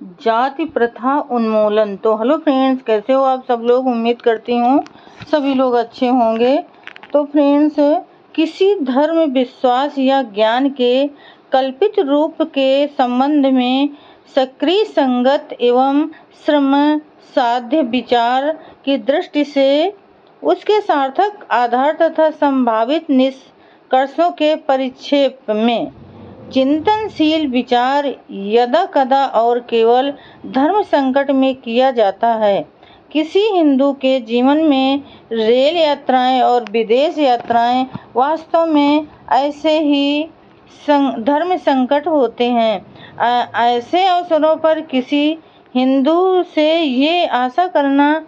जाति प्रथा उन्मूलन। तो हेलो फ्रेंड्स, कैसे हो आप सब लोग। उम्मीद करती हूँ सभी लोग अच्छे होंगे। तो फ्रेंड्स, किसी धर्म, विश्वास या ज्ञान के कल्पित रूप के संबंध में सक्रिय, संगत एवं श्रम साध्य विचार की दृष्टि से उसके सार्थक आधार तथा संभावित निष्कर्षों के परिप्रेक्ष्य में चिंतनशील विचार यदा कदा और केवल धर्म संकट में किया जाता है। किसी हिंदू के जीवन में रेल यात्राएं और विदेश यात्राएं वास्तव में ऐसे ही धर्म संकट होते हैं। ऐसे अवसरों पर किसी हिंदू से ये आशा करना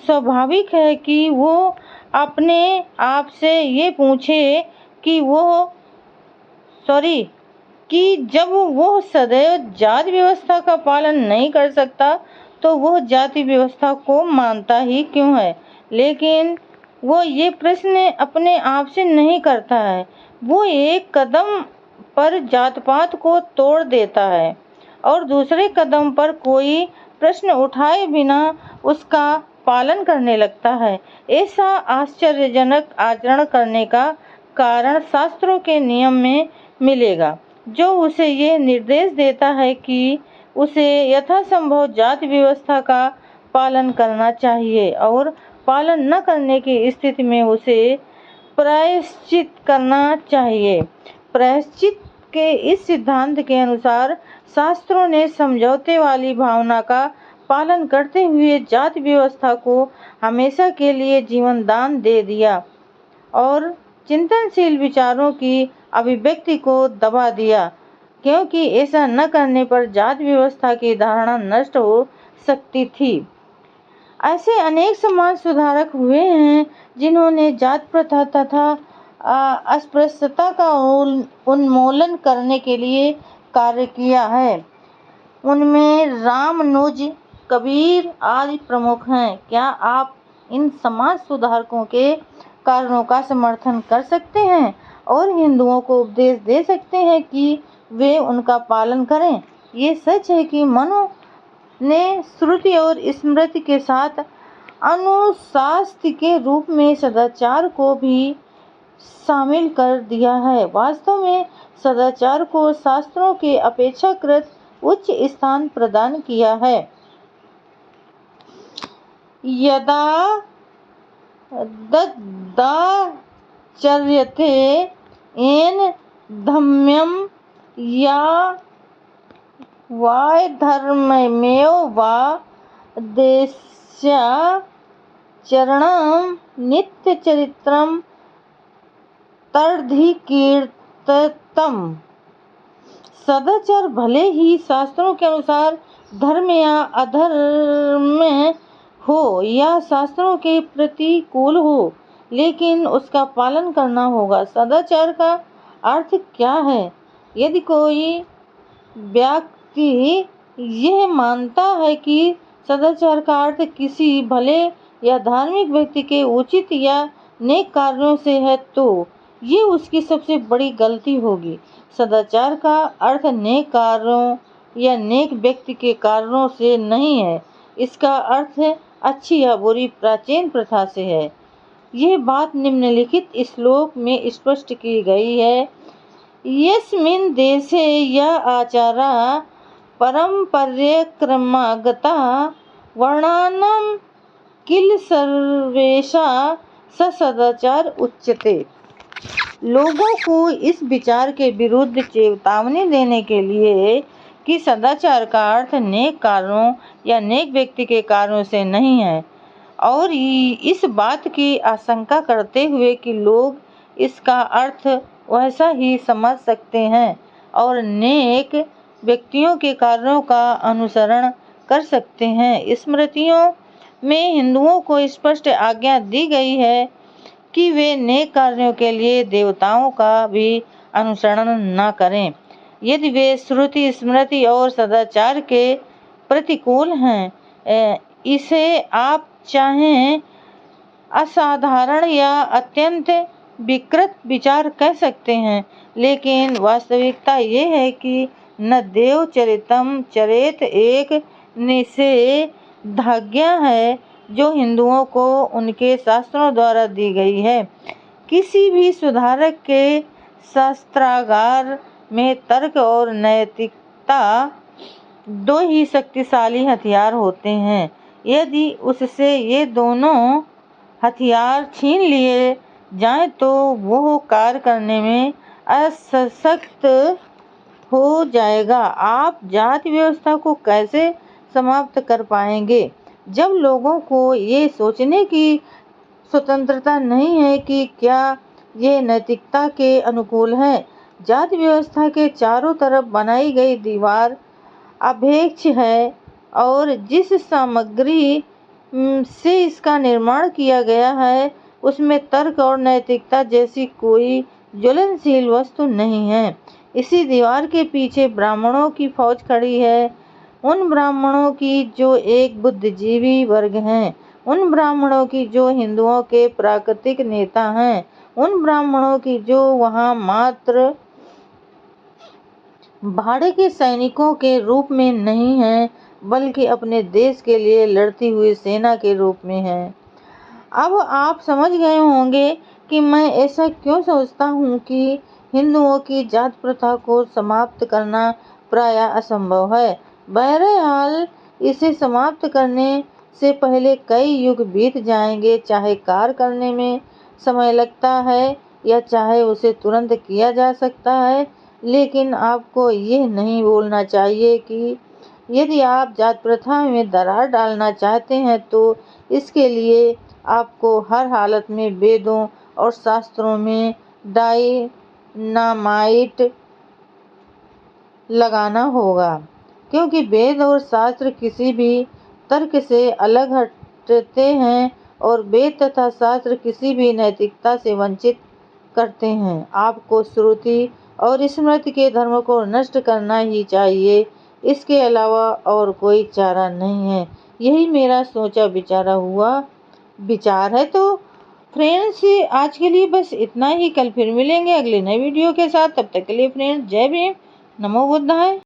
स्वाभाविक है कि वो अपने आप से ये पूछे कि जब वो सदैव जाति व्यवस्था का पालन नहीं कर सकता तो वह जाति व्यवस्था को मानता ही क्यों है। लेकिन वो ये प्रश्न अपने आप से नहीं करता है। वो एक कदम पर जात-पात को तोड़ देता है और दूसरे कदम पर कोई प्रश्न उठाए बिना उसका पालन करने लगता है। ऐसा आश्चर्यजनक आचरण करने का कारण शास्त्रों के नियम में मिलेगा, जो उसे ये निर्देश देता है कि उसे यथासंभव जाति व्यवस्था का पालन करना चाहिए और पालन न करने की स्थिति में उसे प्रायश्चित करना चाहिए। प्रायश्चित के इस सिद्धांत के अनुसार शास्त्रों ने समझौते वाली भावना का पालन करते हुए जाति व्यवस्था को हमेशा के लिए जीवन दान दे दिया और चिंतनशील विचारों की अभिव्यक्ति को दबा दिया, क्योंकि ऐसा न करने पर जाति व्यवस्था की धारणा नष्ट हो सकती थी। ऐसे अनेक समाज सुधारक हुए हैं जिन्होंने जाति प्रथा तथा अस्पृश्यता का उन्मूलन करने के लिए कार्य किया है। उनमें रामानुज, कबीर आदि प्रमुख हैं। क्या आप इन समाज सुधारकों के कारणों का समर्थन कर सकते हैं और हिंदुओं को उपदेश दे सकते हैं कि वे उनका पालन करें? ये सच है कि मनु ने श्रुति और स्मृति के साथ अनुशासन के रूप में सदाचार को भी शामिल कर दिया है। वास्तव में सदाचार को शास्त्रों के अपेक्षाकृत उच्च स्थान प्रदान किया है। यदा ददाचर्यते येन धम्यं या वायधर्ममेव वा देशाचरणं नित्यचरित्रं तदधिकीर्तितम्। सदाचार भले ही शास्त्रों के अनुसार धर्म या अधर्म हो या शास्त्रों के प्रतिकूल हो, लेकिन उसका पालन करना होगा। सदाचार का अर्थ क्या है? यदि कोई व्यक्ति यह मानता है कि सदाचार का अर्थ किसी भले या धार्मिक व्यक्ति के उचित या नेक कार्यों से है, तो ये उसकी सबसे बड़ी गलती होगी। सदाचार का अर्थ नेक कार्यों या नेक व्यक्ति के कार्यों से नहीं है। इसका अर्थ अच्छी या बुरी प्राचीन प्रथा से है। यह बात निम्नलिखित श्लोक में स्पष्ट की गई है। यस्मिन् देशे या आचारा परम्पराक्रमागता वर्णानां किल सर्वेषा स सदाचार उच्यते। लोगों को इस विचार के विरुद्ध चेतावनी देने के लिए कि सदाचार का अर्थ नेक कार्यों या नेक व्यक्ति के कार्यों से नहीं है, और इस बात की आशंका करते हुए कि लोग इसका अर्थ वैसा ही समझ सकते हैं और नेक व्यक्तियों के कार्यों का अनुसरण कर सकते हैं। स्मृतियों में हिंदुओं को स्पष्ट आज्ञा दी गई है कि वे नेक कार्यों के लिए देवताओं का भी अनुसरण न करें यदि वे श्रुति, स्मृति और सदाचार के प्रतिकूल हैं। इसे आप चाहें असाधारण या अत्यंत विकृत विचार कह सकते हैं, लेकिन वास्तविकता ये है कि न देव चरितम चरेत एक निषेधाज्ञा है जो हिंदुओं को उनके शास्त्रों द्वारा दी गई है। किसी भी सुधारक के शास्त्रागार में तर्क और नैतिकता दो ही शक्तिशाली हथियार होते हैं। यदि उससे ये दोनों हथियार छीन लिए जाएं तो वो कार्य करने में असशक्त हो जाएगा। आप जाति व्यवस्था को कैसे समाप्त कर पाएंगे जब लोगों को ये सोचने की स्वतंत्रता नहीं है कि क्या ये नैतिकता के अनुकूल है। जाति व्यवस्था के चारों तरफ बनाई गई दीवार अभेक्ष है और जिस सामग्री से इसका निर्माण किया गया है उसमें तर्क और नैतिकता जैसी कोई ज्वलनशील वस्तु नहीं है। इसी दीवार के पीछे ब्राह्मणों की फौज खड़ी है, उन ब्राह्मणों की जो एक बुद्धिजीवी वर्ग हैं, उन ब्राह्मणों की जो हिंदुओं के प्राकृतिक नेता हैं, उन ब्राह्मणों की जो वहाँ मात्र भाड़े के सैनिकों के रूप में नहीं हैं बल्कि अपने देश के लिए लड़ती हुई सेना के रूप में हैं। अब आप समझ गए होंगे कि मैं ऐसा क्यों सोचता हूँ कि हिंदुओं की जात प्रथा को समाप्त करना प्रायः असंभव है। बहरहाल इसे समाप्त करने से पहले कई युग बीत जाएंगे, चाहे कार्य करने में समय लगता है या चाहे उसे तुरंत किया जा सकता है। लेकिन आपको ये नहीं भूलना चाहिए कि यदि आप जात प्रथा में दरार डालना चाहते हैं तो इसके लिए आपको हर हालत में वेदों और शास्त्रों में डायनामाइट लगाना होगा, क्योंकि वेद और शास्त्र किसी भी तर्क से अलग हटते हैं और वेद तथा शास्त्र किसी भी नैतिकता से वंचित करते हैं। आपको श्रुति और स्मृति के धर्म को नष्ट करना ही चाहिए, इसके अलावा और कोई चारा नहीं है। यही मेरा सोचा विचारा हुआ विचार है। तो फ्रेंड्स आज के लिए बस इतना ही। कल फिर मिलेंगे अगले नए वीडियो के साथ। तब तक के लिए फ्रेंड्स जय भीम, नमो बुद्धाय।